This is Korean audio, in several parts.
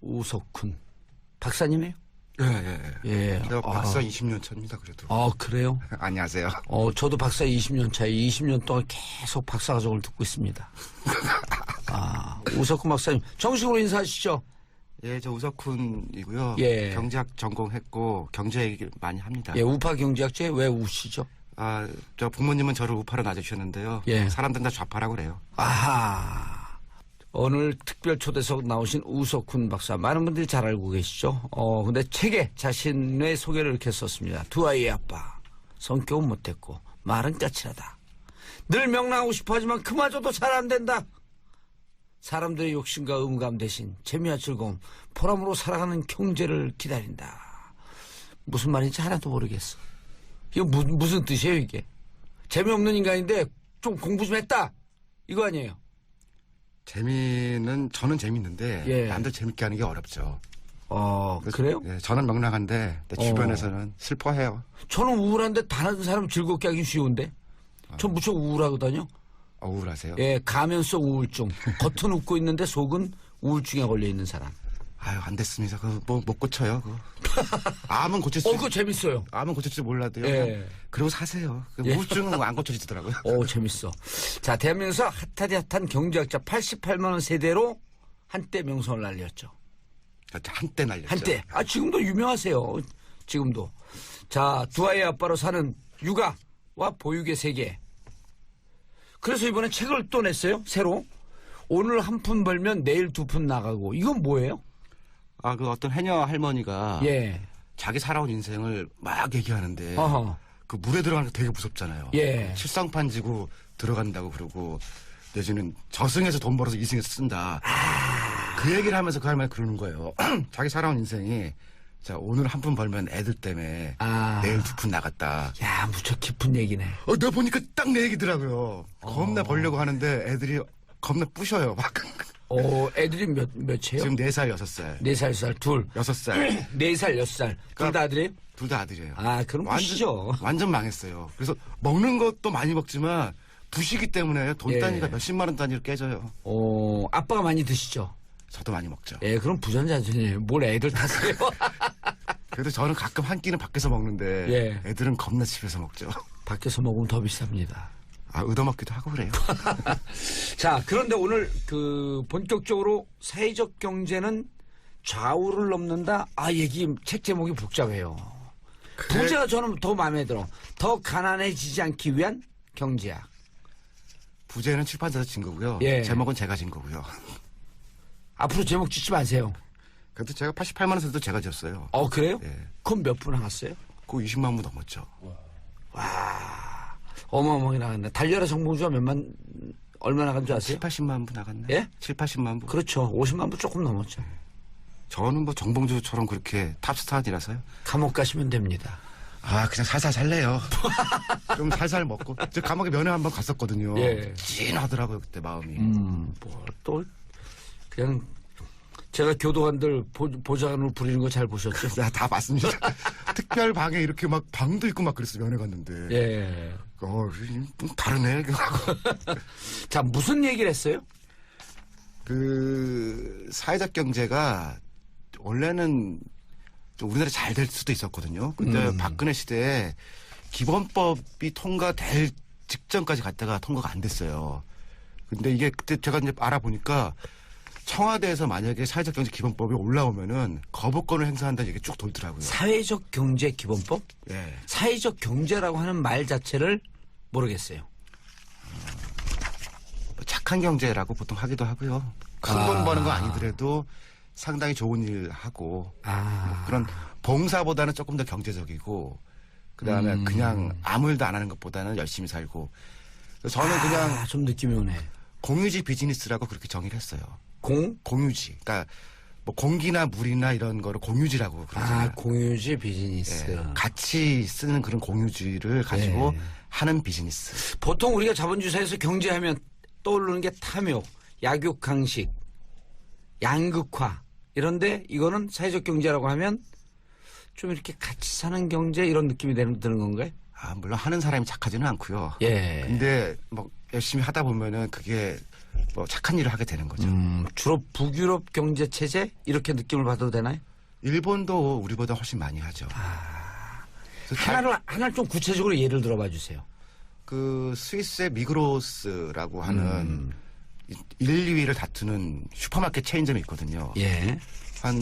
우석훈 박사님이에요? 예. 제가 박사 20년 차입니다, 그래도. 그래요? 안녕하세요. 저도 박사 20년 차에 20년 동안 계속 박사 과정을 듣고 있습니다. 우석훈 박사님, 정식으로 인사하시죠. 예, 저 우석훈이고요. 예. 경제학 전공했고, 경제 얘기를 많이 합니다. 예, 우파 경제학자에 왜 우시죠? 저 부모님은 저를 우파로 낳아주셨는데요. 예. 사람들은 다 좌파라고 그래요. 아하. 오늘 특별 초대석 나오신 우석훈 박사 많은 분들이 잘 알고 계시죠. 근데 책에 자신의 소개를 이렇게 썼습니다. 두 아이의 아빠, 성격은 못됐고 말은 까칠하다. 늘 명랑하고 싶어하지만 그마저도 잘 안 된다. 사람들의 욕심과 음감 대신 재미와 즐거움, 보람으로 살아가는 경제를 기다린다. 무슨 말인지 하나도 모르겠어. 이거 무슨 뜻이에요 이게? 재미없는 인간인데 좀 공부 좀 했다 이거 아니에요? 저는 재밌는데 예. 남들 재밌게 하는 게 어렵죠. 그래요? 예, 저는 명랑한데 내 주변에서는 슬퍼해요. 저는 우울한데 다른 사람 즐겁게 하기 쉬운데? 전 무척 우울하거든요. 우울하세요? 예, 가면성 우울증. 겉은 웃고 있는데 속은 우울증에 걸려 있는 사람. 안 됐습니다. 못 고쳐요. 암은 고칠 수. 그거 재밌어요. 암은 고칠 줄 몰라도요. 예. 그리고 사세요. 우울증은 안 고쳐지더라고요. 재밌어. 자, 대한민국에서 핫한 경제학자 88만 원 세대로 한때 명성을 날렸죠. 한때 날렸죠. 한때. 지금도 유명하세요. 지금도. 자, 두 아이의 아빠로 사는 육아와 보육의 세계. 그래서 이번에 책을 또 냈어요. 새로. 오늘 한 푼 벌면 내일 두 푼 나가고. 이건 뭐예요? 그 어떤 해녀 할머니가 예. 자기 살아온 인생을 막 얘기하는데 그 물에 들어가는 게 되게 무섭잖아요. 예. 칠성판 지고 들어간다고 그러고 내지는 저승에서 돈 벌어서 이승에서 쓴다. 그 얘기를 하면서 그 할머니가 그러는 거예요. 자기 살아온 인생이 자 오늘 한 푼 벌면 애들 때문에 내일 두 푼 나갔다. 야, 무척 깊은 얘기네. 내가 보니까 딱 내 얘기더라고요. 겁나 벌려고 하는데 애들이 겁나 부셔요. 막. 애들이 몇이에요? 지금 4살, 6살. 4살, 6살, 둘. 6살. 4살, 6살. 둘 다 아들이에요? 둘 다 아들이에요. 그럼 부시죠. 완전 망했어요. 그래서 먹는 것도 많이 먹지만 부시기 때문에 돈 단위가 몇십만 원 단위로 깨져요. 아빠가 많이 드시죠? 저도 많이 먹죠. 예, 그럼 부전자전이에요. 뭘 애들 탔어요? 그래도 저는 가끔 한 끼는 밖에서 먹는데 애들은 겁나 집에서 먹죠. 밖에서 먹으면 더 비쌉니다. 얻어먹기도 하고 그래요. 자, 그런데 오늘 본격적으로 사회적 경제는 좌우를 넘는다. 얘기 책 제목이 복잡해요. 부제가 저는 더 마음에 들어. 더 가난해지지 않기 위한 경제학. 부제는 출판사에서 진 거고요. 제목은 제가 진 거고요. 앞으로 제목 짓지 마세요. 그래도 제가 88만 원 세도 제가 지었어요. 그래요? 예. 그럼 몇 분 나갔어요? 그거 20만 부 넘었죠. 와, 어마어마하게 나갔네. 달려라 정봉주가 얼마 나간 줄 아세요? 7, 80만 부 나갔네. 예? 7, 80만 부. 그렇죠. 50만 부 조금 넘었죠. 저는 정봉주처럼 그렇게 탑스타 아니라서요. 감옥 가시면 됩니다. 그냥 살살 살래요. 좀 살살 먹고. 저 감옥에 면회 한번 갔었거든요. 찐하더라고요, 그때 마음이. 그냥 제가 교도관들 보좌관으로 부리는 거 잘 보셨죠? 다 봤습니다. 특별 방에 이렇게 막 방도 있고 막 그랬어요, 면회 갔는데. 다르네. 자, 무슨 얘기를 했어요? 사회적 경제가 원래는 좀 우리나라 잘 될 수도 있었거든요. 근데 박근혜 시대에 기본법이 통과될 직전까지 갔다가 통과가 안 됐어요. 근데 이게 그때 제가 이제 알아보니까 청와대에서 만약에 사회적 경제 기본법이 올라오면은 거부권을 행사한다는 얘기 쭉 돌더라고요. 사회적 경제 기본법? 예. 사회적 경제라고 하는 말 자체를 모르겠어요. 착한 경제라고 보통 하기도 하고요. 큰 돈 버는 거 아니더라도 상당히 좋은 일 하고 그런 봉사보다는 조금 더 경제적이고 그다음에 그냥 아무 일도 안 하는 것보다는 열심히 살고 저는 그냥 좀 느낌이 오네. 공유지 비즈니스라고 그렇게 정의를 했어요. 공유지. 그러니까 뭐 공기나 물이나 이런 거를 공유지라고 그러잖아요. 공유지 비즈니스. 같이 쓰는 그런 공유지를 가지고 하는 비즈니스. 보통 우리가 자본주의사에서 경제하면 떠오르는 게 탐욕, 약육강식, 양극화 이런데 이거는 사회적 경제라고 하면 좀 이렇게 같이 사는 경제 이런 느낌이 드는 건가요? 물론 하는 사람이 착하지는 않고요. 예. 근데 뭐 열심히 하다 보면은 그게 뭐 착한 일을 하게 되는 거죠. 주로 북유럽 경제 체제 이렇게 느낌을 받아도 되나요? 일본도 우리보다 훨씬 많이 하죠. 그래서 하나를 좀 구체적으로 예를 들어봐 주세요. 그 스위스의 미그로스라고 하는 1, 2위를 다투는 슈퍼마켓 체인점이 있거든요. 예. 한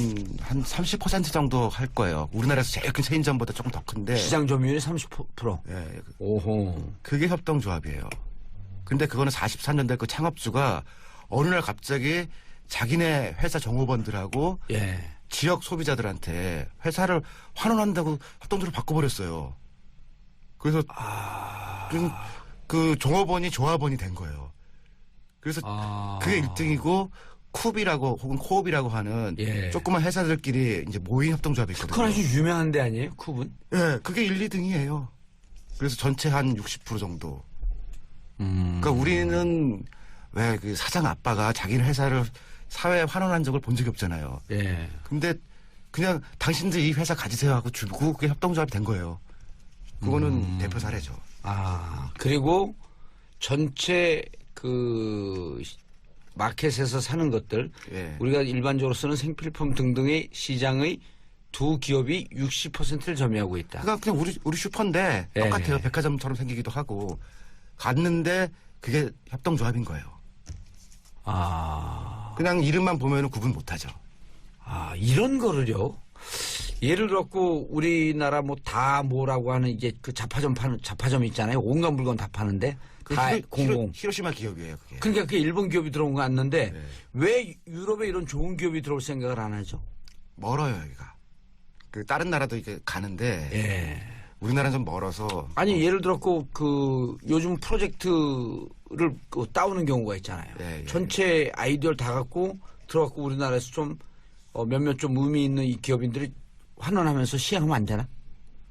30% 정도 할 거예요. 우리나라에서 제일 큰 체인점보다 조금 더 큰데. 시장 점유율이 30%. 예, 오호. 그게 협동조합이에요. 근데 그거는 43년대 그 창업주가 어느 날 갑자기 자기네 회사 종업원들하고 예. 지역 소비자들한테 회사를 환원한다고 협동조합을 바꿔버렸어요. 그래서 그 종업원이 조합원이 된 거예요. 그래서 그게 1등이고 쿱이라고 혹은 코옵이라고 하는 예. 조그만 회사들끼리 이제 모인 협동조합이 있거든요. 그건 아주 유명한 데 아니에요? 쿱은? 예, 그게 1, 2등이에요. 그래서 전체 한 60% 정도. 그러니까 우리는 왜 그 사장 아빠가 자기네 회사를 사회에 환원한 적을 본 적이 없잖아요. 예. 근데 그냥 당신들 이 회사 가지세요 하고 주고 그게 협동조합이 된 거예요. 그거는 대표 사례죠. 그리고 전체 그 마켓에서 사는 것들 예. 우리가 일반적으로 쓰는 생필품 등등의 시장의 두 기업이 60%를 점유하고 있다. 그러니까 그냥 우리 슈퍼인데 예. 똑같아요. 백화점처럼 생기기도 하고 갔는데 그게 협동조합인 거예요. 그냥 이름만 보면은 구분 못하죠. 이런 거를요. 예를 들었고 우리나라 뭐 다 뭐라고 하는 이제 그 잡화점 있잖아요. 온갖 물건 다 파는데 다 공공. 히로시마 기업이에요. 그게. 그러니까 그게 일본 기업이 들어온 거 같는데 네. 왜 유럽에 이런 좋은 기업이 들어올 생각을 안 하죠? 멀어요 여기가. 그 다른 나라도 이게 가는데 예. 우리나라는 좀 멀어서. 아니 예를 들었고 그 요즘 프로젝트를 따오는 경우가 있잖아요. 예, 예. 전체 아이디어를 다 갖고 들어갖고 우리나라에서 좀 몇몇 좀 의미 있는 이 기업인들이 환원하면서 시행하면 안 되나?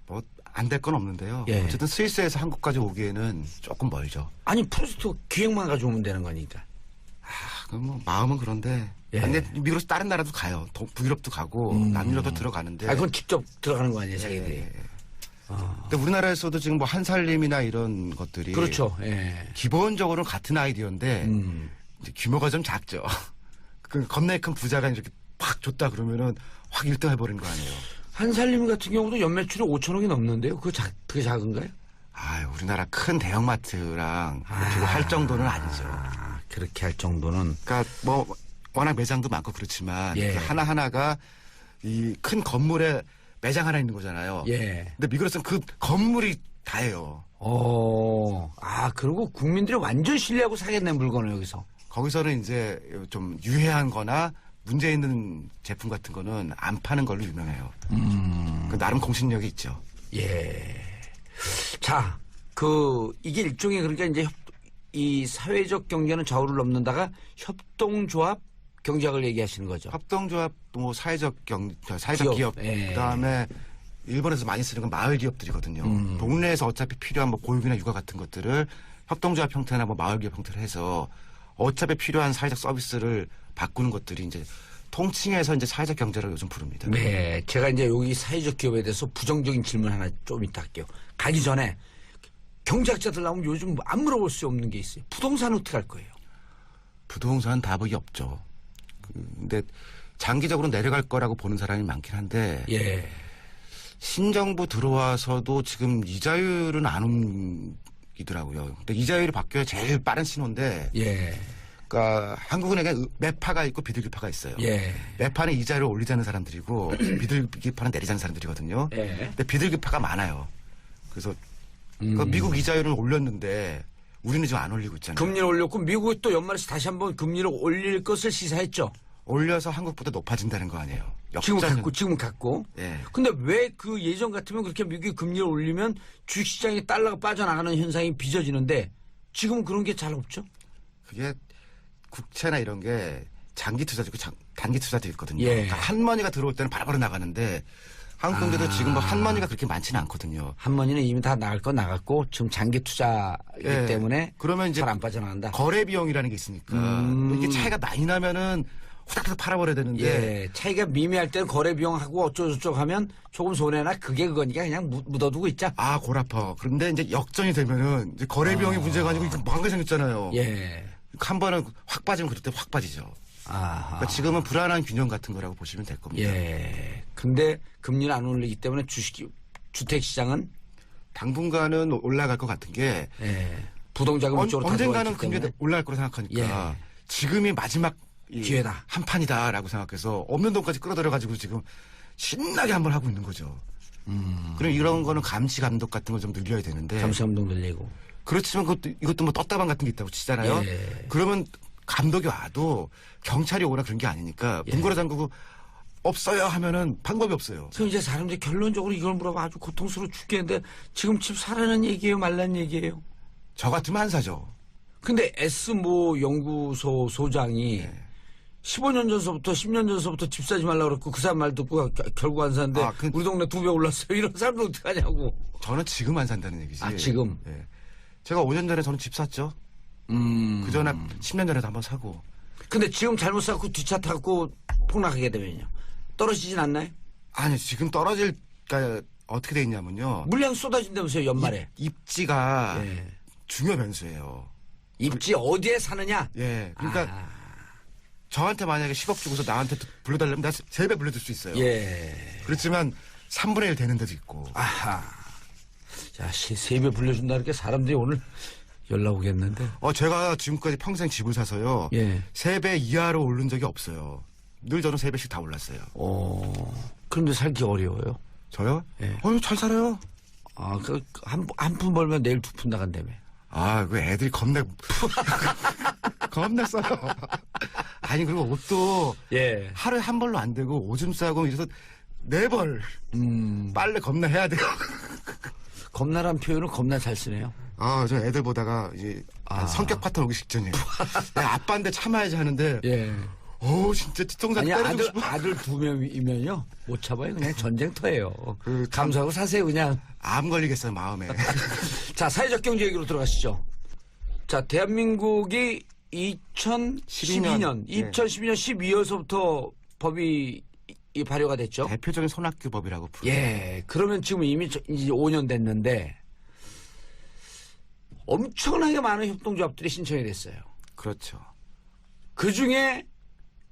뭐 안 될 건 없는데요. 예. 어쨌든 스위스에서 한국까지 오기에는 조금 멀죠. 아니 프로젝트 기획만 가져오면 되는 거니까. 그럼 뭐 마음은 그런데. 예. 근데 미국에서 다른 나라도 가요. 북유럽도 가고 남유럽도 들어가는데. 그건 직접 들어가는 거 아니에요, 자기들이. 예. 근데 우리나라에서도 지금 뭐 한살림이나 이런 것들이 그렇죠. 예. 기본적으로는 같은 아이디어인데 이제 규모가 좀 작죠. 그 겁나게 큰 부자가 이렇게 팍 줬다 그러면은 확 1등 해버린 거 아니에요. 한살림 같은 경우도 연매출이 5천억이 넘는데요. 그게 작은가요? 우리나라 큰 대형마트랑 그렇게 할 정도는 아니죠. 그렇게 할 정도는. 그러니까 뭐 워낙 매장도 많고 그렇지만 예. 그 하나하나가 이 큰 건물에 매장 하나 있는 거잖아요. 예. 근데 미국에서는 그 건물이 다예요. 그리고 국민들이 완전 신뢰하고 사겠네, 물건을 여기서. 거기서는 이제 좀 유해한 거나 문제 있는 제품 같은 거는 안 파는 걸로 유명해요. 그 나름 공신력이 있죠. 예. 자, 이게 일종의 그러니까 이제 이 사회적 경제는 좌우를 넘는다가 협동조합 경제학을 얘기하시는 거죠. 협동조합, 뭐 사회적 기업, 예. 그다음에 일본에서 많이 쓰는 건 마을 기업들이거든요. 동네에서 어차피 필요한 뭐 보육이나 육아 같은 것들을 협동조합 형태나 뭐 마을 기업 형태로 해서 어차피 필요한 사회적 서비스를 바꾸는 것들이 이제 통칭해서 이제 사회적 경제라고 요즘 부릅니다. 네. 제가 이제 여기 사회적 기업에 대해서 부정적인 질문 하나 좀 이따 할게요. 가기 전에 경제학자들 나오면 요즘 안 물어볼 수 없는 게 있어요. 부동산 어떻게 할 거예요? 부동산 답이 없죠. 근데 장기적으로 내려갈 거라고 보는 사람이 많긴 한데 예. 신정부 들어와서도 지금 이자율은 안 옮기더라고요. 근데 이자율이 바뀌어야 제일 빠른 신호인데 예. 그러니까 한국은행에 매파가 있고 비둘기파가 있어요. 예. 매파는 이자를 올리자는 사람들이고 비둘기파는 내리자는 사람들이거든요. 예. 근데 비둘기파가 많아요. 그래서 그러니까 미국 이자율은 올렸는데 우리는 지금 안 올리고 있잖아요. 금리를 올렸고 미국이 또 연말에서 다시 한번 금리를 올릴 것을 시사했죠. 올려서 한국보다 높아진다는 거 아니에요. 지금은 갖고. 예. 근데 왜 그 예전 같으면 그렇게 미국이 금리를 올리면 주식시장에 달러가 빠져나가는 현상이 빚어지는데 지금은 그런 게 잘 없죠? 그게 국채나 이런 게 장기 투자도 있고 단기 투자도 있거든요. 예. 그러니까 한머니가 들어올 때는 바로바로 나가는데 한국 경제도 지금 뭐 한머니가 그렇게 많지는 않거든요. 한머니는 이미 다 나갈 건 나갔고 지금 장기 투자이기 예. 때문에 그러면 이제 잘 안 빠져나간다. 거래 비용이라는 게 있으니까 이게 차이가 많이 나면은 후닥후닥 팔아버려야 되는데 예, 차이가 미미할 때는 거래 비용하고 어쩌고저쩌고 하면 조금 손해나 그게 그거니까 그냥 묻어두고 있자. 골 아파. 그런데 이제 역전이 되면은 이제 거래 비용이 문제가 아니고 이거 망하게 생겼잖아요. 예. 한 번은 확 빠지면 그럴 때 확 빠지죠. 아하. 그러니까 지금은 불안한 균형 같은 거라고 보시면 될 겁니다. 예. 근데 금리는 안 올리기 때문에 주택 시장은 당분간은 올라갈 것 같은 게 예. 부동자금 쪽으로 언젠가는 금리가 올라갈 거라 생각하니까 예. 지금이 마지막 기회다. 한 판이다라고 생각해서 없는 돈까지 끌어들여가지고 지금 신나게 한번 하고 있는 거죠. 그럼 이런 거는 감시 감독 같은 걸 좀 늘려야 되는데 감시감독 늘리고. 그렇지만 이것도 뭐 떴다방 같은 게 있다고 치잖아요. 예. 그러면 감독이 와도 경찰이 오거나 그런 게 아니니까 문 걸어 잠그고 없어요 하면은 방법이 없어요. 그럼 이제 사람들이 결론적으로 이걸 물어봐 아주 고통스러워 죽겠는데 지금 집 사라는 얘기예요, 말라는 얘기예요. 저 같으면 안 사죠. 근데 S모 연구소 소장이 15년 전서부터 10년 전서부터 집 사지 말라고 그랬고 그 사람 말 듣고 결국 안 사는데 우리 동네 2배 올랐어요. 이런 사람들 어떡하냐고. 저는 지금 안 산다는 얘기지. 아, 지금? 예. 제가 5년 전에 저는 집 샀죠. 그 전에 10년 전에도 한번 사고. 근데 지금 잘못 사고 뒷차 타고 폭락하게 되면요. 떨어지진 않나요? 아니 지금 떨어질까 어떻게 돼 있냐면요. 물량 쏟아진다면서요, 연말에. 입지가 예. 중요 변수예요. 입지 어디에 사느냐? 예. 그러니까 저한테 만약에 10억 주고서 나한테 불러달라면 나 3배 불러줄 수 있어요. 예. 그렇지만 3분의 1 되는 데도 있고. 아하. 자, 3배 불려준다니까 사람들이 오늘 연락 오겠는데. 제가 지금까지 평생 집을 사서요. 예. 3배 이하로 오른 적이 없어요. 늘 저는 3배씩 다 올랐어요. 그런데 살기 어려워요. 저요? 예. 잘 살아요. 아, 한 푼 벌면 내일 2푼 나간다며. 그 애들이 겁나 써요. 아니, 그리고 옷도 예. 하루에 한 벌로 안 되고 오줌 싸고 이래서 4벌. 빨래 겁나 해야 돼요. 겁나란 표현은 겁나 잘 쓰네요. 저 애들 보다가 이제 성격 파탄 오기 직전이에요. 내가 아빠인데 참아야지 하는데. 예. 진짜 뒤통수 아니, 때리고 싶어. 아들 2명이면요. 못 참아요. 그냥 전쟁터예요. 감사하고 사세요, 그냥. 암 걸리겠어요, 마음에. 자, 사회적 경제 얘기로 들어가시죠. 자, 대한민국이 2012년 12월서부터 법이 발효가 됐죠. 대표적인 손학규법이라고 부르죠. 예. 그러면 지금 이미 이제 5년 됐는데 엄청나게 많은 협동조합들이 신청이 됐어요. 그렇죠. 그 중에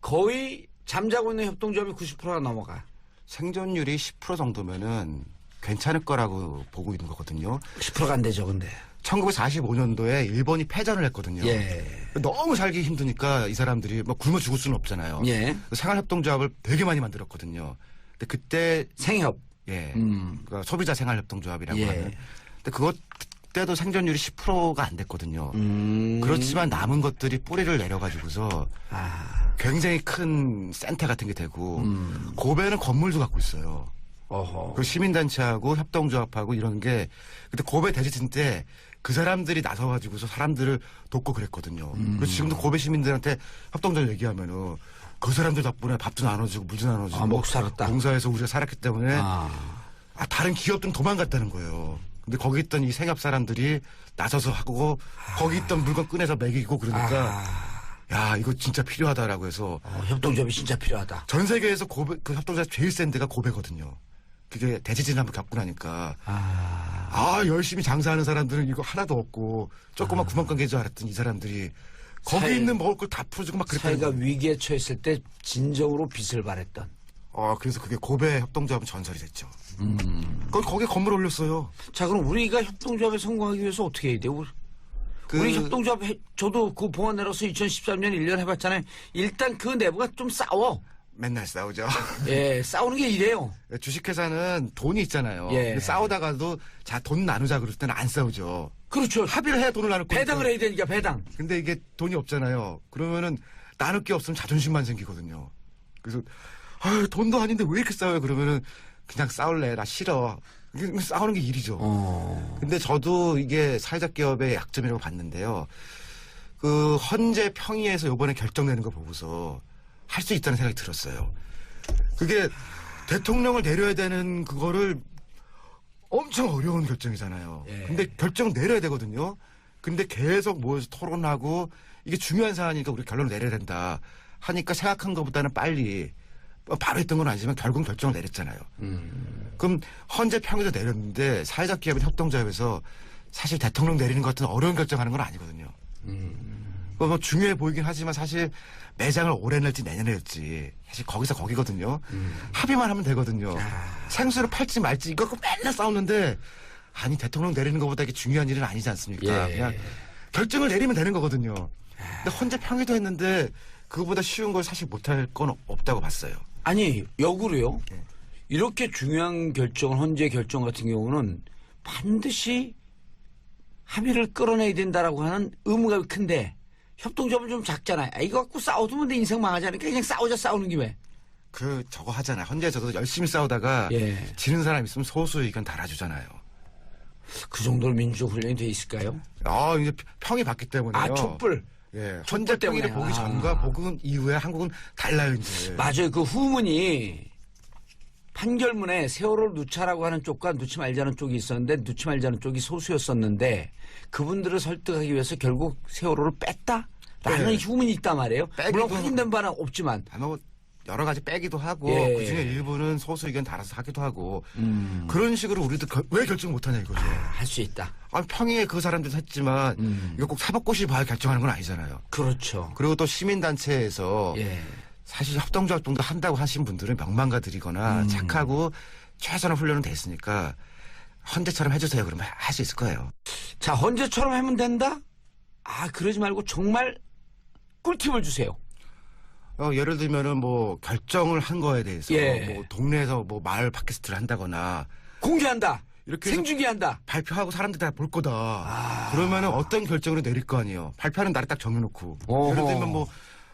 거의 잠자고 있는 협동조합이 90%가 넘어가. 생존율이 10% 정도면은 괜찮을 거라고 보고 있는 거거든요. 10%가 안 되죠, 근데. 1945년도에 일본이 패전을 했거든요. 예. 너무 살기 힘드니까 이 사람들이 굶어 죽을 수는 없잖아요. 예. 생활협동조합을 되게 많이 만들었거든요. 근데 그때 생협. 그러니까 소비자 생활협동조합이라고 예. 하는. 근데 그때도 생존율이 10%가 안 됐거든요. 그렇지만 남은 것들이 뿌리를 내려가지고서 굉장히 큰 센터 같은 게 되고 고베는 건물도 갖고 있어요. 그 시민단체하고 협동조합하고 이런 게 그때 고베 대지진 때 그 사람들이 나서가지고서 사람들을 돕고 그랬거든요. 그래서 지금도 고베 시민들한테 협동조합 얘기하면은 그 사람들 덕분에 밥도 나눠주고 물도 나눠주고 먹고 살았다. 봉사해서 우리가 살았기 때문에 다른 기업들은 도망갔다는 거예요. 근데 거기 있던 이 생협 사람들이 나서서 하고 거기 있던 물건 꺼내서 먹이고 그러니까 야 이거 진짜 필요하다라고 해서 협동조합이 진짜 필요하다. 전 세계에서 그 협동조합 제일 센 데가 고베거든요. 그게 대지진 한번 겪고 나니까 열심히 장사하는 사람들은 이거 하나도 없고 조그만 구멍가게인 줄 알았던 이 사람들이 거기 있는 먹을 걸 다 풀어주고 막 그랬다는 사회가 거예요. 위기에 처했을 때 진정으로 빛을 발했던. 그래서 그게 고베 협동조합은 전설이 됐죠. 거기에 건물 올렸어요. 자, 그럼 우리가 협동조합에 성공하기 위해서 어떻게 해야 돼요? 우리 협동조합, 저도 그 봉안 내려서 2013년 1년 해봤잖아요. 일단 그 내부가 좀 싸워. 맨날 싸우죠. 예, 싸우는 게 이래요. 주식회사는 돈이 있잖아요. 예. 근데 싸우다가도 돈 나누자 그럴 때는 안 싸우죠. 그렇죠. 합의를 해야 돈을 나눌 거니까. 배당을 해야 되니까, 배당. 근데 이게 돈이 없잖아요. 그러면은 나눌 게 없으면 자존심만 생기거든요. 그래서 돈도 아닌데 왜 이렇게 싸워요? 그러면은 그냥 싸울래. 나 싫어. 이게 싸우는 게 일이죠. 근데 저도 이게 사회적 기업의 약점이라고 봤는데요. 그 헌재 평의에서 이번에 결정내는 거 보고서 할 수 있다는 생각이 들었어요. 그게 대통령을 내려야 되는 그거를 엄청 어려운 결정이잖아요. 예. 근데 결정 내려야 되거든요. 근데 계속 모여서 토론하고 이게 중요한 사안이니까 우리 결론을 내려야 된다 하니까 생각한 것보다는 빨리 바로 했던 건 아니지만 결국 결정을 내렸잖아요. 그럼 헌재 평의도 내렸는데 사회적 기업인 협동조합에서 사실 대통령 내리는 것 같은 어려운 결정하는 건 아니거든요. 뭐 중요해 보이긴 하지만 사실 매장을 올해 낼지 내년에 낼지 사실 거기서 거기거든요. 합의만 하면 되거든요. 생수를 팔지 말지 이거 맨날 싸우는데 아니 대통령 내리는 것보다 이게 중요한 일은 아니지 않습니까? 예. 그냥 결정을 내리면 되는 거거든요. 근데 헌재 평의도 했는데 그거보다 쉬운 걸 사실 못할 건 없다고 봤어요. 아니 역으로요. 이렇게 중요한 결정을 헌재 결정 같은 경우는 반드시 합의를 끌어내야 된다라고 하는 의무가 큰데 협동조합은 좀 작잖아요. 이거 갖고 싸워두면 내 인생 망하잖아요. 그냥 싸우자 싸우는 김에. 저거 하잖아요. 헌재에서도 열심히 싸우다가 예. 지는 사람 있으면 소수 의견 달아주잖아요. 그 정도로 민주적 훈련이 돼 있을까요? 이제 평이 받기 때문에요. 아 촛불. 예. 촛불 헌재 때문에. 평의를 보기 전과 보기 이후에 한국은 달라요 이제. 맞아요. 그 후문이 판결문에 세월호를 누차라고 하는 쪽과 누치 말자는 쪽이 있었는데 누치 말자는 쪽이 소수였었는데 그분들을 설득하기 위해서 결국 세월호를 뺐다라는 네. 후문이 있단 말이에요. 물론 빼기도- 확인된 바는 없지만. 아마 뭐 여러 가지 빼기도 하고 예. 그중에 일부는 소수 의견 달아서 하기도 하고 그런 식으로 우리도 왜 결정 못하냐 이거죠. 할 수 있다. 평의에 그 사람들도 했지만 이거 꼭 사법고시 봐야 결정하는 건 아니잖아요. 그렇죠. 그리고 또 시민단체에서 예. 사실 협동조합 활동도 한다고 하신 분들은 명망가들이거나 착하고 최선의 훈련은 됐으니까 헌재처럼 해주세요. 그러면 할 수 있을 거예요. 자, 헌재처럼 하면 된다? 그러지 말고 정말 꿀팁을 주세요. 예를 들면은 뭐 결정을 한 거에 대해서 예. 뭐 동네에서 뭐 마을 팟캐스트를 한다거나 공개한다. 이렇게 해서 생중계한다. 발표하고 사람들이 다 볼 거다. 그러면은 어떤 결정으로 내릴 거 아니에요. 발표하는 날에 딱 정해놓고. 어허. 예를 들면 뭐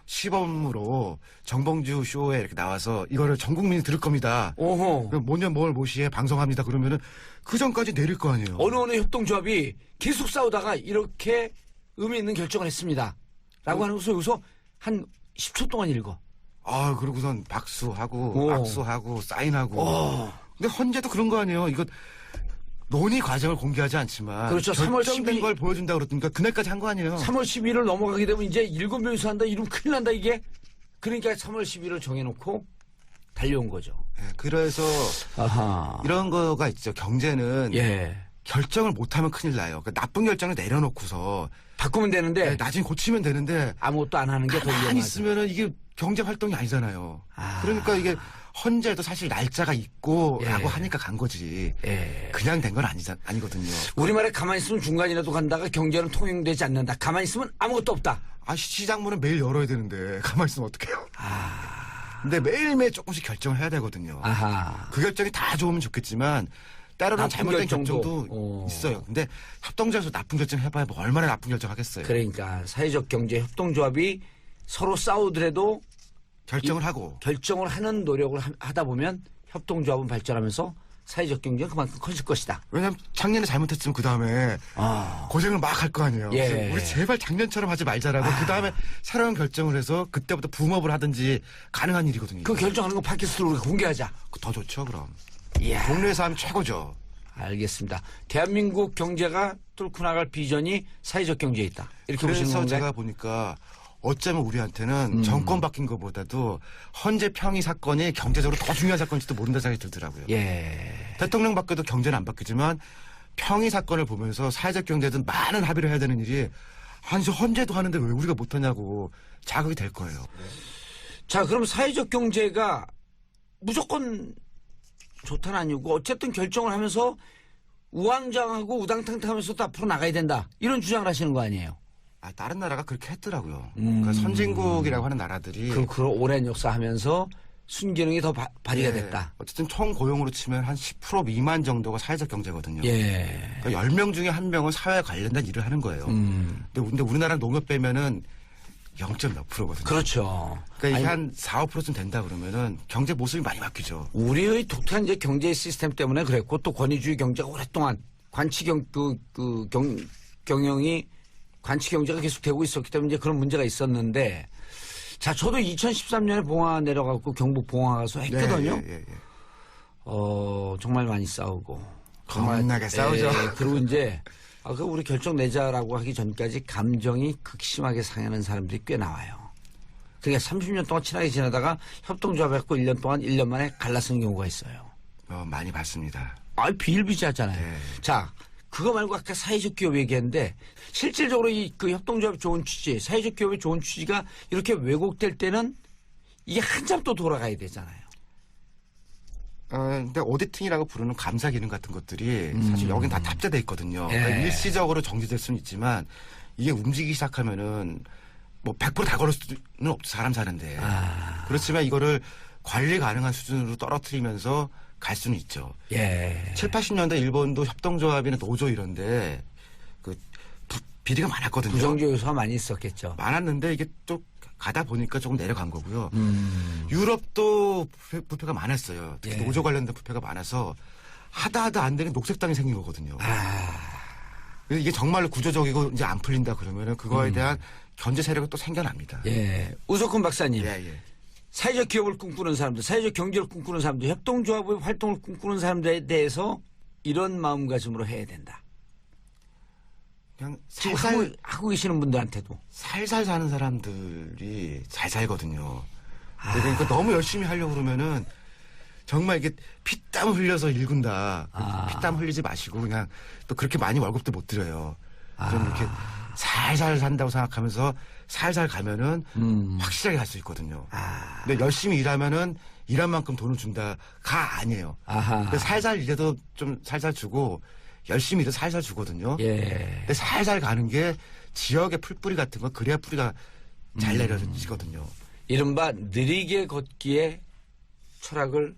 시범으로 정봉주 쇼에 이렇게 나와서 이거를 전 국민이 들을 겁니다. 오호. 뭐년 뭘 모시에 방송합니다. 그러면은 그 전까지 내릴 거 아니에요. 어느 협동조합이 계속 싸우다가 이렇게 의미 있는 결정을 했습니다. 라고 하는 것을 여기서 한 10초 동안 읽어. 그러고선 박수하고 오. 악수하고 사인하고. 근데 헌재도 그런 거 아니에요. 이거 논의 과정을 공개하지 않지만 그렇죠. 3월 결정된 12일 걸 보여준다 그러니까 그날까지 한 거 아니에요. 3월 10일을 넘어가게 되면 이제 7명이서 한다. 이러면 큰일 난다 이게. 그러니까 3월 10일을 정해놓고 달려온 거죠. 네, 그래서 아하. 이런 거가 있죠. 경제는 예. 결정을 못하면 큰일 나요. 그러니까 나쁜 결정을 내려놓고서 바꾸면 되는데 나중에 고치면 되는데 아무것도 안 하는 게 더 가만히 위험하죠. 있으면은 이게 경제 활동이 아니잖아요. 그러니까 이게 헌재도 사실 날짜가 있고 예. 라고 하니까 간 거지. 예. 그냥 된 건 아니거든요. 우리말에 가만히 있으면 중간이라도 간다가 경제는 통용되지 않는다. 가만히 있으면 아무것도 없다. 시장문은 매일 열어야 되는데 가만히 있으면 어떡해요. 근데 매일매일 조금씩 결정을 해야 되거든요. 아하. 그 결정이 다 좋으면 좋겠지만 때로는 나쁜 잘못된 결정도. 결정도 있어요. 근데 협동조합에서 나쁜 결정 해봐야 뭐 얼마나 나쁜 결정 하겠어요. 그러니까 사회적 경제 협동조합이 서로 싸우더라도 결정을 하고. 결정을 하는 노력을 하다 보면 협동조합은 발전하면서 사회적 경제가 그만큼 커질 것이다. 왜냐면 작년에 잘못했으면 그 다음에 고생을 막 할 거 아니에요. 예. 그래서 우리 제발 작년처럼 하지 말자라고 그 다음에 새로운 결정을 해서 그때부터 붐업을 하든지 가능한 일이거든요. 그 결정하는 거 팟캐스트로 우리가 공개하자. 더 좋죠 그럼. 이야. 동네에서 하면 최고죠. 알겠습니다. 대한민국 경제가 뚫고 나갈 비전이 사회적 경제에 있다. 이렇게 보시는 그래서 건가요? 제가 보니까 어쩌면 우리한테는 정권 바뀐 것보다도 헌재 평의 사건이 경제적으로 더 중요한 사건일지도 모른다는 생각이 들더라고요. 예. 대통령 바뀌어도 경제는 안 바뀌지만 평의 사건을 보면서 사회적 경제든 많은 합의를 해야 되는 일이 아니 헌재도 하는데 왜 우리가 못하냐고 자극이 될 거예요. 자, 그럼 사회적 경제가 무조건 좋다는 아니고 어쨌든 결정을 하면서 우왕좌왕하고 우당탕탕하면서도 앞으로 나가야 된다. 이런 주장을 하시는 거 아니에요? 다른 나라가 그렇게 했더라고요. 그러니까 선진국이라고 하는 나라들이 그 오랜 역사하면서 순기능이 더 발휘가 예, 됐다. 어쨌든 총 고용으로 치면 한 10% 미만 정도가 사회적 경제거든요. 예. 그러니까 10명 중에 1명은 사회에 관련된 일을 하는 거예요. 근데 우리나라 농협 빼면은 0. 몇 프로거든요. 그렇죠. 그러니까 이게 아니, 한 4, 5%쯤 된다 그러면은 경제 모습이 많이 바뀌죠. 우리의 독특한 이제 경제 시스템 때문에 그랬고 또 권위주의 경제가 오랫동안 경영이 관치 경제가 계속되고 있었기 때문에 이제 그런 문제가 있었는데 자, 저도 2013년에 봉화 내려가고 경북 봉화 가서 했거든요. 예. 정말 많이 싸우고. 겁나게 싸우죠. 예, 그리고 이제, 그 우리 결정 내자라고 하기 전까지 감정이 극심하게 상하는 사람들이 꽤 나와요. 그러니까 30년 동안 친하게 지내다가 협동조합 했고 1년 만에 갈라서는 경우가 있어요. 많이 봤습니다. 비일비재하잖아요. 네. 자, 그거 말고 아까 사회적 기업 얘기했는데 실질적으로 이 그 협동조합 좋은 취지, 사회적 기업의 좋은 취지가 이렇게 왜곡될 때는 이게 한참 또 돌아가야 되잖아요. 근데 오디팅이라고 부르는 감사 기능 같은 것들이 사실 여긴 다 탑재돼 있거든요. 예. 그러니까 일시적으로 정지될 수는 있지만 이게 움직이기 시작하면은 뭐 100%다 걸을 수는 없죠. 사람 사는데. 그렇지만 이거를 관리 가능한 수준으로 떨어뜨리면서 갈 수는 있죠. 예. 7, 80년대 일본도 협동조합이나 노조 이런데 그 비리가 많았거든요. 부정적 요소가 많이 있었겠죠. 많았는데 이게 또 가다 보니까 조금 내려간 거고요. 유럽도 부패가 많았어요. 특히 예. 노조 관련된 부패가 많아서 하다 안 되는 녹색당이 생긴 거거든요. 그래서 이게 정말로 구조적이고 이제 안 풀린다 그러면은 그거에 대한 견제 세력이 또 생겨납니다. 예. 우석훈 박사님. 예. 사회적 기업을 꿈꾸는 사람들, 사회적 경제를 꿈꾸는 사람들, 협동조합의 활동을 꿈꾸는 사람들에 대해서 이런 마음가짐으로 해야 된다. 그냥 지금 살살 하고 계시는 분들한테도. 살살 사는 사람들이 잘 살거든요. 그러니까 너무 열심히 하려고 그러면은 정말 이게 피땀 흘려서 일군다. 피땀 흘리지 마시고 그냥 또 그렇게 많이 월급도 못 드려요. 좀 이렇게 살살 산다고 생각하면서 살살 가면은 확실하게 갈 수 있거든요. 근데 열심히 일하면은 일한 만큼 돈을 준다가 아니에요. 근데 살살 일해도 좀 살살 주고 열심히 일해도 살살 주거든요. 예. 근데 살살 가는 게 지역의 풀뿌리 같은 거 그래야 뿌리가 잘 내려지거든요. 이른바 느리게 걷기의 철학을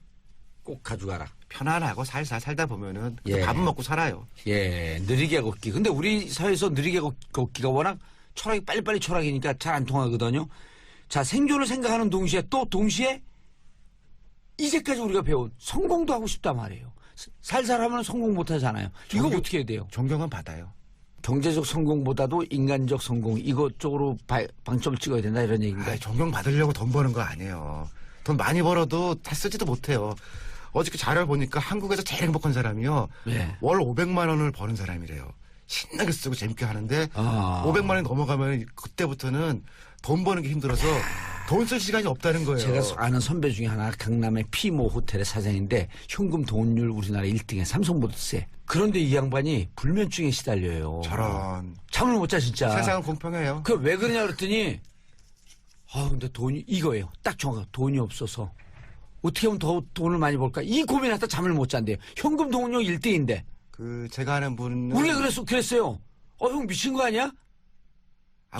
꼭 가져가라. 편안하고 살살 살다 보면은 예. 밥은 먹고 살아요. 예, 느리게 걷기. 근데 우리 사회에서 느리게 걷기가 워낙 철학이 빨리빨리 철학이니까 잘 안 통하거든요. 자, 생존을 생각하는 동시에 또 동시에 이제까지 우리가 배운 성공도 하고 싶단 말이에요. 살살 하면 성공 못 하잖아요. 이거 어떻게 해야 돼요? 존경은 받아요. 경제적 성공보다도 인간적 성공, 이것 쪽으로 방점을 찍어야 된다 이런 얘기인가요? 존경 받으려고 돈 버는 거 아니에요. 돈 많이 벌어도 다 쓰지도 못해요. 어저께 자료를 보니까 한국에서 제일 행복한 사람이요. 네. 월 500만 원을 버는 사람이래요. 신나게 쓰고 재밌게 하는데 500만 원이 넘어가면 그때부터는 돈 버는 게 힘들어서 돈 쓸 시간이 없다는 거예요. 제가 아는 선배 중에 하나 강남의 피모 호텔의 사장인데 현금 돈율 우리나라 1등에 삼성모터스에. 그런데 이 양반이 불면증에 시달려요. 저런. 잠을 못 자 진짜. 세상은 공평해요. 그 왜 그러냐 그랬더니 근데 돈이 이거예요. 딱 정확하게 돈이 없어서 어떻게 하면 더 돈을 많이 벌까 이 고민하다 잠을 못 잔대요. 현금 돈율 1등인데. 제가 아는 분은 우리가 그랬어요. 형 미친 거 아니야?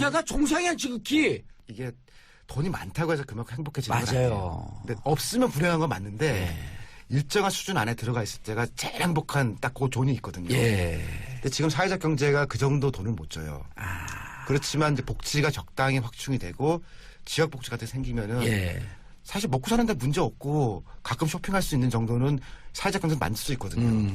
야 나 정상이야 지극히. 이게 돈이 많다고 해서 그만큼 행복해지는 건 맞아요. 아니에요. 근데 없으면 불행한 건 맞는데 일정한 수준 안에 들어가 있을 때가 제일 행복한 딱 그 존이 있거든요. 예. 근데 지금 사회적 경제가 그 정도 돈을 못 줘요. 그렇지만 이제 복지가 적당히 확충이 되고 지역 복지 같은 게 생기면은 예. 사실 먹고 사는데 문제 없고 가끔 쇼핑할 수 있는 정도는 사회적 경제를 만들 수 있거든요.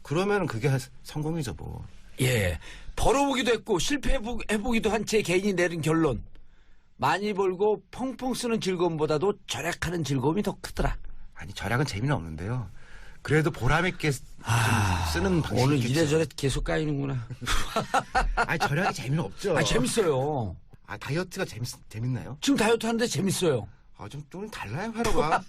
그러면 그게 성공이죠 뭐. 예. 벌어보기도 했고 실패해보기도 한 제 개인이 내린 결론. 많이 벌고 펑펑 쓰는 즐거움보다도 절약하는 즐거움이 더 크더라. 아니 절약은 재미는 없는데요. 그래도 보람있게 좀 쓰는 방식이 오늘 있겠죠. 이래저래 계속 까이는구나. 아니 절약이 재미는 없죠. 재밌어요. 다이어트가 재밌나요? 지금 다이어트 하는데 재밌어요. 좀 달라요 회로가.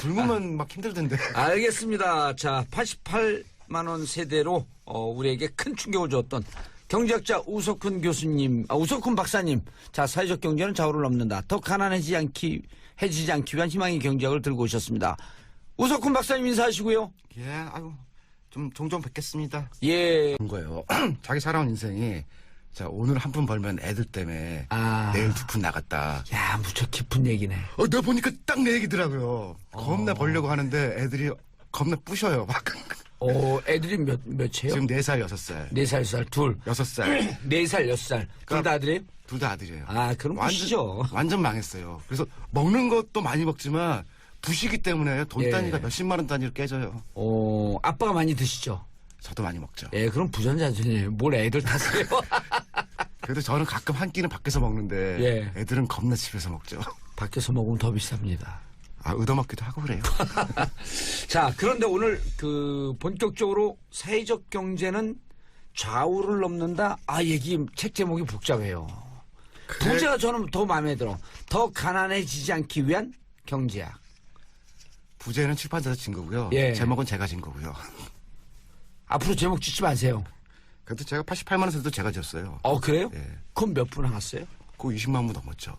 굶으면 막 힘들던데. 알겠습니다. 자, 88만 원 세대로 우리에게 큰 충격을 줬던 경제학자 우석훈 교수님, 우석훈 박사님. 자, 사회적 경제는 좌우를 넘는다. 더 가난해지지 않기 위한 희망의 경제학을 들고 오셨습니다. 우석훈 박사님 인사하시고요. 예, 좀 종종 뵙겠습니다. 예. 그런 거예요. 자기 살아온 인생이 자 오늘 한 푼 벌면 애들 때문에 내일 2푼 나갔다. 야, 무척 깊은 얘기네. 내가 보니까 딱 내 얘기더라고요. 겁나 벌려고 하는데 애들이 겁나 부셔요. 막. 애들이 몇이에요? 지금 4살, 6살. 4살, 6살, 둘. 6살. 4살, 6살. 둘 다 아들이에요? 둘 다 아들이에요. 그럼 부시죠. 완전 망했어요. 그래서 먹는 것도 많이 먹지만 부시기 때문에 돈 예. 단위가 몇십만 원 단위로 깨져요. 아빠가 많이 드시죠? 저도 많이 먹죠. 예, 그럼 부전자전이에요. 뭘 애들 탔어요? 그래도 저는 가끔 한 끼는 밖에서 먹는데 예. 애들은 겁나 집에서 먹죠. 밖에서 먹으면 더 비쌉니다. 얻어먹기도 하고 그래요. 자, 그런데 오늘 본격적으로 사회적 경제는 좌우를 넘는다. 얘기 책 제목이 복잡해요. 부제가 저는 더 마음에 들어. 더 가난해지지 않기 위한 경제학. 부제는 출판사에서 진 거고요. 예. 제목은 제가 진 거고요. 앞으로 제목 짓지 마세요. 그래도 제가 88만 원 세도 제가 졌어요. 그래요? 예. 그럼 몇 분 나갔어요? 그 20만 부 넘었죠.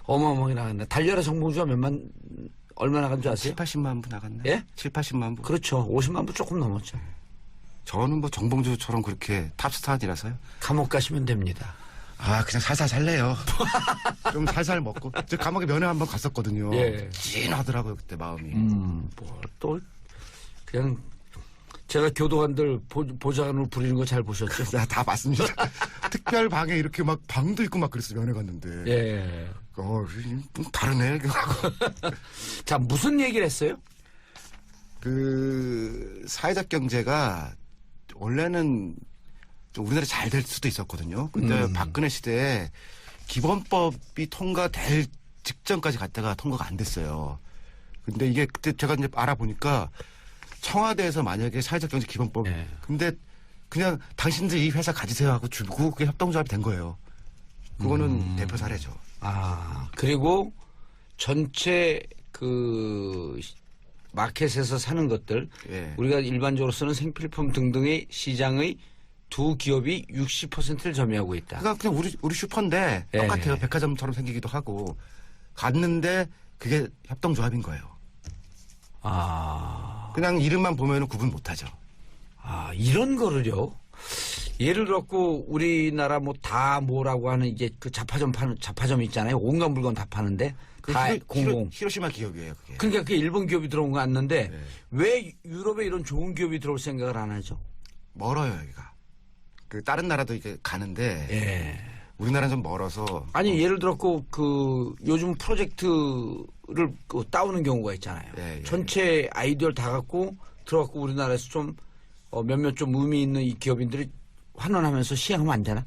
어마어마하게 나갔네. 달려라 정봉주가 얼마 나간 줄 아세요? 7, 80만 부 나갔나요? 예? 7, 80만 부. 그렇죠. 50만 부 조금 넘었죠. 저는 뭐 정봉주처럼 그렇게 탑스타 아니라서요. 감옥 가시면 됩니다. 그냥 살살 살래요. 좀 살살 먹고. 저 감옥에 면회 한번 갔었거든요. 예. 찐하더라고요, 그때 마음이. 또 그냥 제가 교도관들 보좌관으로 부리는 거 잘 보셨죠? 다 봤습니다. 특별 방에 이렇게 막 방도 있고 막 그랬어요, 면회 갔는데. 예. 다르네. 자, 무슨 얘기를 했어요? 그 사회적 경제가 원래는 좀 우리나라 잘 될 수도 있었거든요. 근데 박근혜 시대에 기본법이 통과될 직전까지 갔다가 통과가 안 됐어요. 근데 이게 그때 제가 이제 알아보니까 청와대에서 만약에 사회적 경제 기본법 네. 근데 그냥 당신들 이 회사 가지세요 하고 주고 그게 협동조합이 된 거예요. 그거는 대표 사례죠. 그리고 전체 그 마켓에서 사는 것들 예. 우리가 일반적으로 쓰는 생필품 등등의 시장의 두 기업이 60%를 점유하고 있다. 그러니까 그냥 우리 슈퍼인데 예. 똑같아요. 백화점처럼 생기기도 하고 갔는데 그게 협동조합인 거예요. 그냥 이름만 보면은 구분 못하죠. 이런 거를요. 예를 들었고 우리나라 뭐 다 뭐라고 하는 이게 그 잡화점 있잖아요. 온갖 물건 다 파는데 다 공공. 히로시마 기업이에요. 그게. 그러니까 그게 일본 기업이 들어온 거 같는데 네. 왜 유럽에 이런 좋은 기업이 들어올 생각을 안 하죠? 멀어요 여기가. 그 다른 나라도 이게 가는데 예. 우리나라는 좀 멀어서. 아니 예를 들었고 그 요즘 프로젝트를 따오는 경우가 있잖아요. 예, 예. 전체 아이디어를 다 갖고 들어갖고 우리나라에서 좀 몇몇 좀 의미 있는 이 기업인들이 환원하면서 시행하면 안 되나?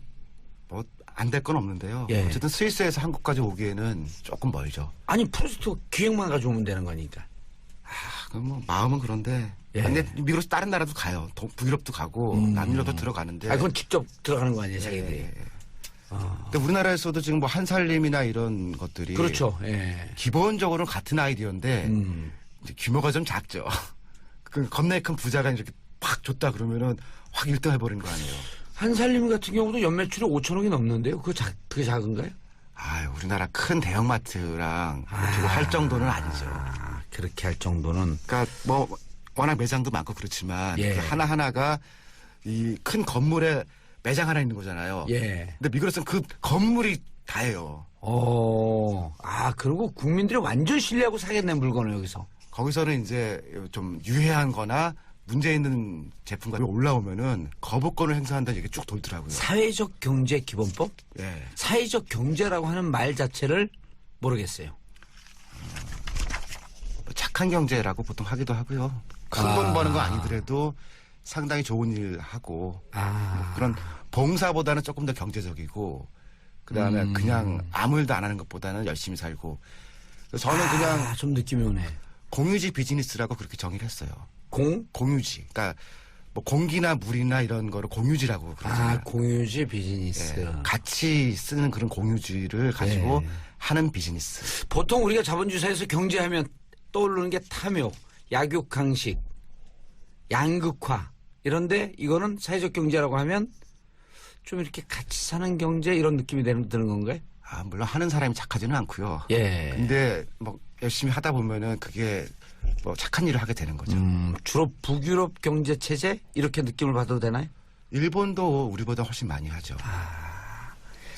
뭐 안 될 건 없는데요. 예. 어쨌든 스위스에서 한국까지 오기에는 조금 멀죠. 아니 프로젝트 기획만 가져오면 되는 거니까. 그럼 뭐 마음은 그런데. 예. 근데 미국에서 다른 나라도 가요. 북유럽도 가고 남유럽도 들어가는데. 그건 직접 들어가는 거 아니에요, 자기들이. 예. 근데 우리나라에서도 지금 뭐 한살림이나 이런 것들이 그렇죠. 예. 기본적으로는 같은 아이디어인데 이제 규모가 좀 작죠. 그 겁나게 큰 부자가 이렇게 팍 줬다 그러면은 확 1등 해버린 거 아니에요. 한살림 같은 경우도 연매출이 5천억이 넘는데요. 그게 작은가요? 우리나라 큰 대형마트랑 그거 할 정도는 아니죠. 그렇게 할 정도는. 그러니까 뭐 워낙 매장도 많고 그렇지만 예. 그 하나하나가 이 큰 건물에 매장 하나 있는 거잖아요. 예. 근데 미국에서는 그 건물이 다예요. 그리고 국민들이 완전 신뢰하고 사겠네, 물건을 여기서. 거기서는 이제 좀 유해한 거나 문제 있는 제품가 올라오면은 거부권을 행사한다는 얘기 쭉 돌더라고요. 사회적 경제 기본법? 예. 사회적 경제라고 하는 말 자체를 모르겠어요. 뭐 착한 경제라고 보통 하기도 하고요. 큰 돈 버는 거 아니더라도 상당히 좋은 일 하고 그런 봉사보다는 조금 더 경제적이고 그다음에 그냥 아무 일도 안 하는 것보다는 열심히 살고 저는 그냥 좀 느낌이 오네. 공유지 비즈니스라고 그렇게 정의를 했어요. 공유지. 그러니까 뭐 공기나 물이나 이런 거를 공유지라고 그러잖아요. 공유지 비즈니스. 예, 같이 쓰는 그런 공유지를 가지고 하는 비즈니스. 보통 우리가 자본주의사에서 경제하면 떠오르는 게 탐욕, 약육강식, 양극화 이런데 이거는 사회적 경제라고 하면 좀 이렇게 같이 사는 경제 이런 느낌이 드는 건가요? 물론 하는 사람이 착하지는 않고요. 예. 근데 뭐 열심히 하다 보면은 그게 뭐 착한 일을 하게 되는 거죠. 주로 북유럽 경제 체제 이렇게 느낌을 받아도 되나요? 일본도 우리보다 훨씬 많이 하죠.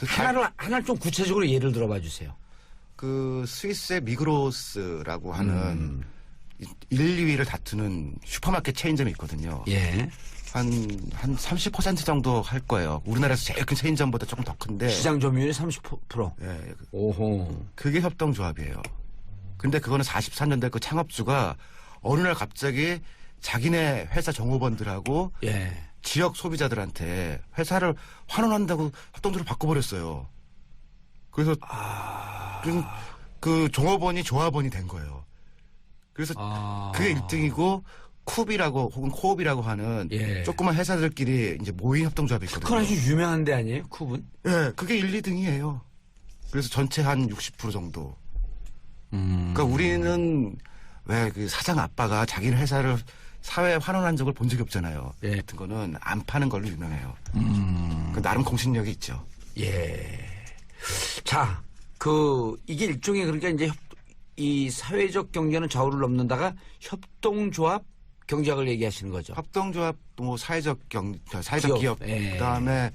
하나를 좀 구체적으로 예를 들어봐 주세요. 그 스위스의 미그로스라고 하는 1, 2위를 다투는 슈퍼마켓 체인점이 있거든요. 예. 한 30% 정도 할 거예요. 우리나라에서 제일 큰 체인점보다 조금 더 큰데. 시장 점유율이 30%. 예. 오호. 그게 협동조합이에요. 근데 그거는 43년대 그 창업주가 어느 날 갑자기 자기네 회사 종업원들하고 예. 지역 소비자들한테 회사를 환원한다고 협동조합을 바꿔버렸어요. 그래서 그 종업원이 조합원이 된 거예요. 그래서 그게 1등이고 쿱이라고 혹은 코옵이라고 하는 조그만 회사들끼리 이제 모인 협동조합이 있거든요. 그건 아주 유명한 데 아니에요? 쿱은? 예, 그게 1, 2등이에요. 그래서 전체 한 60% 정도. 그러니까 우리는 왜 그 사장 아빠가 자기네 회사를 사회에 환원한 적을 본 적이 없잖아요. 예. 같은 거는 안 파는 걸로 유명해요. 그 나름 공신력이 있죠. 예. 자, 이게 일종의 그러니까 이제 이 사회적 경제는 좌우를 넘는다가 협동조합 경제학을 얘기하시는 거죠. 협동조합, 뭐 사회적 기업, 예. 그다음에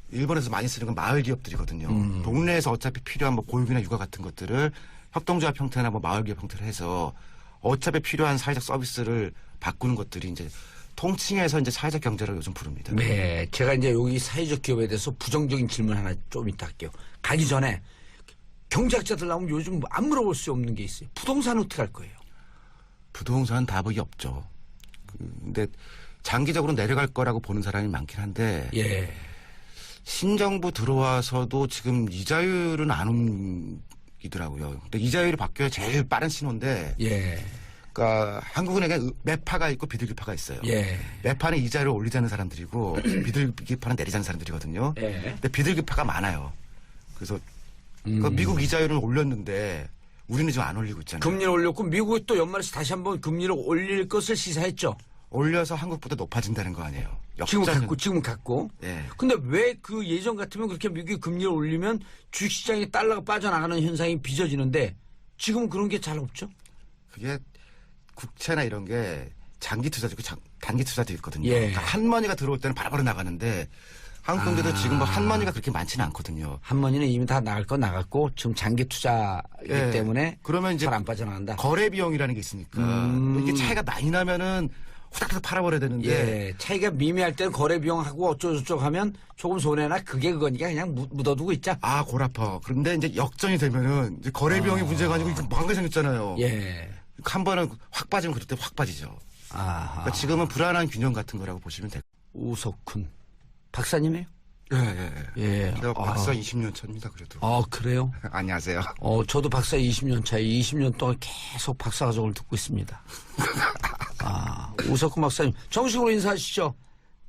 일본에서 많이 쓰는 건 마을 기업들이거든요. 동네에서 어차피 필요한 뭐 보육이나 육아 같은 것들을 협동조합 형태나 뭐 마을 기업 형태로 해서 어차피 필요한 사회적 서비스를 바꾸는 것들이 이제 통칭해서 이제 사회적 경제라고 요즘 부릅니다. 네. 제가 이제 여기 사회적 기업에 대해서 부정적인 질문 하나 좀 이따 할게요. 가기 전에 경제학자들 나오면 요즘 안 물어볼 수 없는 게 있어요. 부동산 어떻게 할 거예요? 부동산 답이 없죠. 근데 장기적으로 내려갈 거라고 보는 사람이 많긴 한데 예. 신정부 들어와서도 지금 이자율은 안 옮기더라고요. 근데 이자율이 바뀌어야 제일 빠른 신호인데 예. 그러니까 한국은행에 매파가 있고 비둘기파가 있어요. 예. 매파는 이자를 올리자는 사람들이고 비둘기파는 내리자는 사람들이거든요. 예. 근데 비둘기파가 많아요. 그래서 그러니까 미국 이자율은 올렸는데 우리는 지금 안 올리고 있잖아요. 금리를 올렸고 미국이 또 연말에서 다시 한번 금리를 올릴 것을 시사했죠. 올려서 한국보다 높아진다는 거 아니에요. 지금은 갖고. 예. 근데 왜 그 예전 같으면 그렇게 미국이 금리를 올리면 주식시장에 달러가 빠져나가는 현상이 빚어지는데 지금은 그런 게 잘 없죠? 그게 국채나 이런 게 장기 투자도 있고 단기 투자도 있거든요. 예. 그러니까 한머니가 들어올 때는 바로바로 나가는데 한국 경제도 지금 뭐 한머니가 그렇게 많지는 않거든요. 한머니는 이미 다 나갈 건 나갔고 지금 장기 투자이기 예. 때문에 그러면 이제 잘 안 빠져나간다. 거래 비용이라는 게 있으니까 이게 차이가 많이 나면은 후닥후닥 팔아버려야 되는데 예, 차이가 미미할 때는 거래 비용하고 어쩌고저쩌고 하면 조금 손해나 그게 그거니까 그냥 묻어두고 있자. 아 골아파. 그런데 이제 역전이 되면은 이제 거래 비용이 문제가 아니고 이거 망하게 생겼잖아요. 예. 한 번은 확 빠지면 그때 확 빠지죠. 아하. 그러니까 지금은 불안한 균형 같은 거라고 보시면 돼요. 우석훈 박사님이에요? 예. 예. 제가 박사 20년 차입니다. 그래도. 아, 그래요? 안녕하세요. 저도 박사 20년 차에 20년 동안 계속 박사 과정을 듣고 있습니다. 우석훈 박사님, 정식으로 인사하시죠.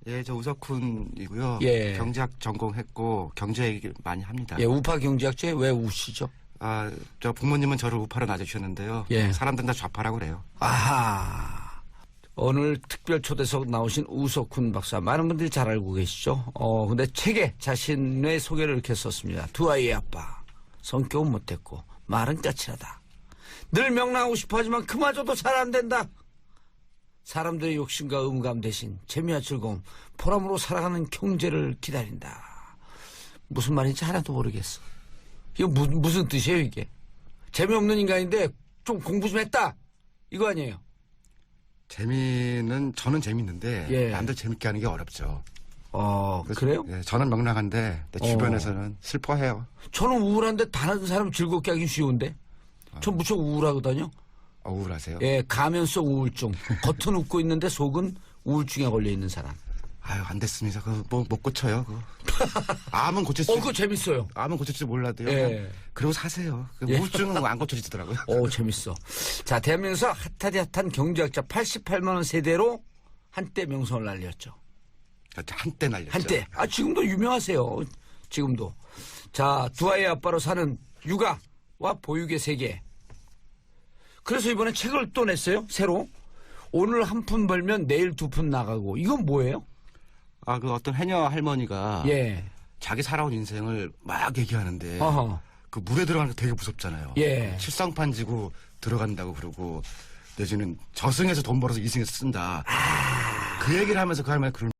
예, 저 우석훈이고요. 예. 경제학 전공했고 경제 얘기 많이 합니다. 예, 우파 경제학자에 왜 우시죠? 아, 저 부모님은 저를 우파로 낳아주셨는데요. 예. 사람들은 다 좌파라고 그래요. 아하. 오늘 특별 초대석 나오신 우석훈 박사 많은 분들이 잘 알고 계시죠. 근데 책에 자신의 소개를 이렇게 썼습니다. 두 아이의 아빠. 성격은 못됐고 말은 까칠하다. 늘 명랑하고 싶어하지만 그마저도 잘 안 된다. 사람들의 욕심과 의무감 대신 재미와 즐거움, 보람으로 살아가는 경제를 기다린다. 무슨 말인지 하나도 모르겠어. 이거 무슨 뜻이에요 이게? 재미없는 인간인데 좀 공부 좀 했다. 이거 아니에요? 저는 재밌는데 예. 남들 재밌게 하는 게 어렵죠. 그래요? 예, 저는 명랑한데 주변에서는 슬퍼해요. 저는 우울한데 다른 사람 즐겁게 하기 쉬운데? 전 무척 우울하거든요. 우울하세요? 예, 가면성 우울증. 겉은 웃고 있는데 속은 우울증에 걸려 있는 사람. 아유, 안 됐습니다. 그거 못 고쳐요. 그거. 암은 고칠 수 그거 재밌어요. 암은 고칠 줄 몰라도요. 예. 그러고 사세요. 우울증은 안 고쳐지더라고요. 재밌어. 자, 대한민국에서 핫한 경제학자 88만 원 세대로 한때 명성을 날렸죠. 한때 날렸죠. 한때. 지금도 유명하세요. 지금도. 자, 두 아이의 아빠로 사는 육아와 보육의 세계. 그래서 이번에 책을 또 냈어요. 새로. 오늘 한 푼 벌면 내일 두 푼 나가고. 이건 뭐예요? 그 어떤 해녀 할머니가 예. 자기 살아온 인생을 막 얘기하는데 어허. 그 물에 들어가는 거 되게 무섭잖아요. 예. 칠성판 지고 들어간다고 그러고 내지는 저승에서 돈 벌어서 이승에서 쓴다. 그 얘기를 하면서 그 할머니 그런